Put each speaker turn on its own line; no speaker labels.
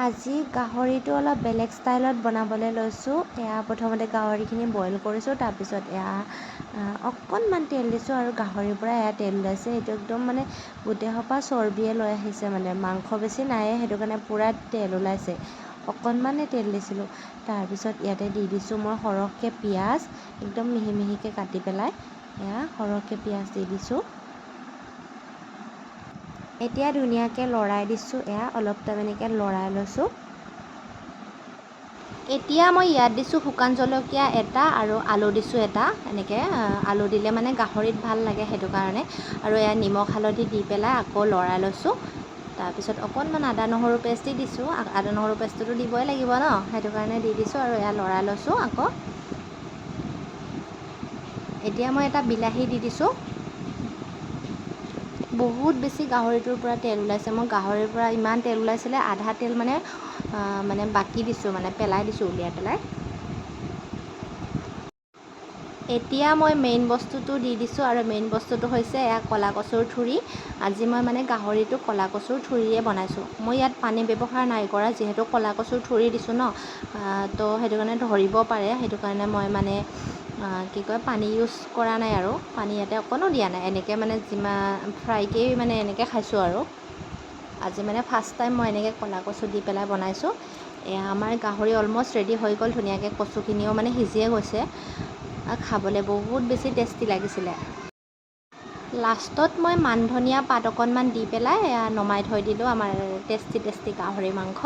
আজি গাহৰিটো অলপ বেলেগ ষ্টাইলত বনাবলৈ লৈছোঁ। প্ৰথমতে গাহৰিখিনি বইল কৰিছোঁ, তাৰপিছত অকণমান তেল দিছোঁ আৰু গাহৰিৰ পৰা তেল ওলাইছে। এইটো একদম মানে গোটেই সোপা চৰ্বিয়ে লৈ আহিছে, মানে মাংস বেছি নাইয়ে, সেইটো কাৰণে পূৰা তেল ওলাইছে। অকণমানে তেল দিছিলোঁ। তাৰপিছত ইয়াতে দি দিছোঁ মই সৰহকৈ পিঁয়াজ, একদম মিহি মিহিকৈ কাটি পেলাই সৰহকৈ পিঁয়াজ দি দিছোঁ। এতিয়া ধুনীয়াকৈ লৰাই দিছোঁ, অলপ টাইম এনেকৈ লৰাই লৈছোঁ। এতিয়া মই ইয়াত দিছোঁ শুকান জলকীয়া এটা আৰু আলু দিছোঁ এটা, এনেকৈ আলু দিলে মানে গাহৰিত ভাল লাগে, সেইটো কাৰণে। আৰু নিমখ হালধি দি পেলাই আকৌ লৰাই লৈছোঁ। তাৰপিছত অকণমান আদা নহৰু পেষ্ট দি দিছোঁ, আদা নহৰু পেষ্টটোতো দিবই লাগিব ন, সেইটো কাৰণে দি দিছোঁ আৰু লৰাই লৈছোঁ আকৌ। এতিয়া মই এটা বিলাহী দি দিছোঁ। বহুত বেছি গাহৰিটোৰ পৰা তেল ওলাইছে। মই গাহৰিৰ পৰা ইমান তেল ওলাইছিলে, আধা তেল মানে বাকি দিছোঁ, মানে পেলাই দিছোঁ উলিয়াই পেলাই। এতিয়া মই মেইন বস্তুটো দি দিছোঁ, আৰু মেইন বস্তুটো হৈছে ক'লা কচুৰ ঠুৰি। আজি মই মানে গাহৰিটো ক'লা কচুৰ ঠুৰিৰে বনাইছোঁ। মই ইয়াত পানী ব্যৱহাৰ নাই কৰা, যিহেতু ক'লা কচুৰ ঠুৰি দিছোঁ ন, তো সেইটো কাৰণে ধৰিব পাৰে, সেইটো কাৰণে মই মানে পানী ইউজ কৰা নাই, আৰু পানী ইয়াতে অকণো দিয়া নাই। এনেকৈ মানে ফ্ৰাইকেই মানে এনেকৈ খাইছোঁ আৰু। আজি মানে ফাৰ্ষ্ট টাইম মই এনেকৈ ক'লা কচু দি পেলাই বনাইছোঁ। আমাৰ গাহৰি অলম'ষ্ট ৰেডি হৈ গ'ল, ধুনীয়াকৈ কচুখিনিও মানে সিজিয়ে গৈছে। খাবলৈ বহুত বেছি টেষ্টি লাগিছিলে। লাষ্টত মই মান ধনিয়া পাত অকণমান দি পেলাই নমাই থৈ দিলোঁ আমাৰ টেষ্টি টেষ্টি গাহৰি মাংস।